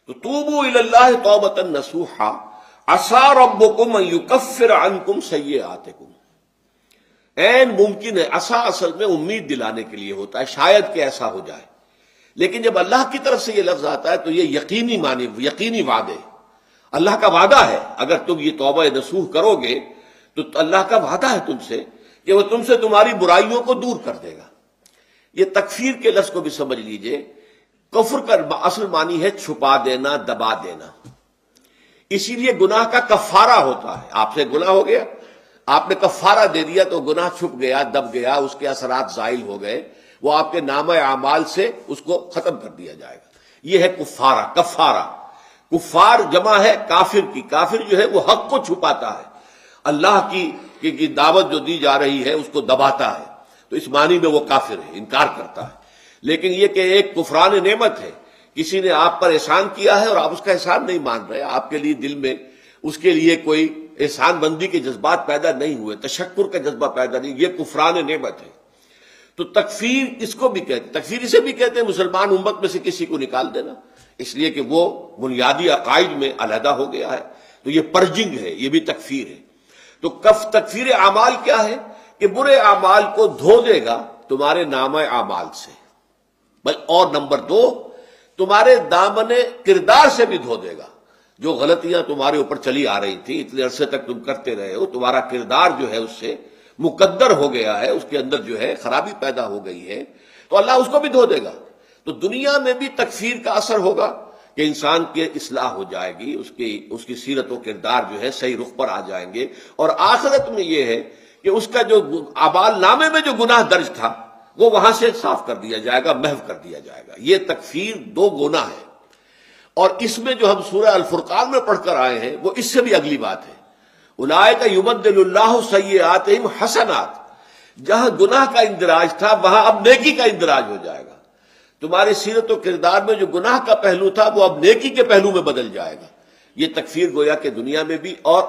تو توبوا الی اللہ توبۃ نصوحا عسیٰ ربکم ان یکفر عنکم سیئاتکم. عین ممکن ہے، عسیٰ اصل میں امید دلانے کے لیے ہوتا ہے، شاید کہ ایسا ہو جائے. لیکن جب اللہ کی طرف سے یہ لفظ آتا ہے تو یہ یقینی معنی، یقینی وعدے، اللہ کا وعدہ ہے. اگر تم یہ توبہ نصوح کرو گے تو اللہ کا وعدہ ہے تم سے کہ وہ تم سے تمہاری برائیوں کو دور کر دے گا. یہ تکفیر کے لفظ کو بھی سمجھ لیجئے. کفر کا اصل معنی ہے چھپا دینا، دبا دینا. اسی لیے گناہ کا کفارہ ہوتا ہے. آپ سے گناہ ہو گیا، آپ نے کفارہ دے دیا تو گناہ چھپ گیا، دب گیا، اس کے اثرات زائل ہو گئے، وہ آپ کے نامہ اعمال سے اس کو ختم کر دیا جائے گا. یہ ہے کفارہ، کفارہ. کفار جمع ہے کافر کی. کافر جو ہے وہ حق کو چھپاتا ہے، اللہ کی دعوت جو دی جا رہی ہے اس کو دباتا ہے. تو اس معنی میں وہ کافر ہے، انکار کرتا ہے. لیکن یہ کہ ایک کفران نعمت ہے، کسی نے آپ پر احسان کیا ہے اور آپ اس کا احسان نہیں مان رہے، آپ کے لیے دل میں اس کے لیے کوئی احسان بندی کے جذبات پیدا نہیں ہوئے، تشکر کا جذبہ پیدا نہیں، یہ کفران نعمت ہے. تو تکفیر اس کو بھی کہتے، تکفیر اسے بھی کہتے ہیں مسلمان امت میں سے کسی کو نکال دینا، اس لیے کہ وہ بنیادی عقائد میں علیحدہ ہو گیا ہے. تو یہ پرجنگ ہے، یہ بھی تکفیر ہے. تو تکفیر اعمال کیا ہے کہ برے اعمال کو دھو دے گا تمہارے نامہ اعمال سے. اور نمبر 2، تمہارے دامن کردار سے بھی دھو دے گا. جو غلطیاں تمہارے اوپر چلی آ رہی تھی، اتنے عرصے تک تم کرتے رہے ہو، تمہارا کردار جو ہے اس سے مقدر ہو گیا ہے، اس کے اندر جو ہے خرابی پیدا ہو گئی ہے، تو اللہ اس کو بھی دھو دے گا. تو دنیا میں بھی تکفیر کا اثر ہوگا کہ انسان کی اصلاح ہو جائے گی، اس کی سیرت و کردار جو ہے صحیح رخ پر آ جائیں گے. اور آخرت میں یہ ہے کہ اس کا جو اعمال نامے میں جو گناہ درج تھا وہ وہاں سے صاف کر دیا جائے گا، محو کر دیا جائے گا. یہ تکفیر 2 گناہ ہے. اور اس میں جو ہم سورہ الفرقان میں پڑھ کر آئے ہیں وہ اس سے بھی اگلی بات ہے. اولئک یبدل اللہ سیئاتہم حسنات. جہاں گناہ کا اندراج تھا وہاں اب نیکی کا اندراج ہو جائے گا. تمہاری سیرت و کردار میں جو گناہ کا پہلو تھا وہ اب نیکی کے پہلو میں بدل جائے گا. یہ تکفیر گویا کہ دنیا میں بھی اور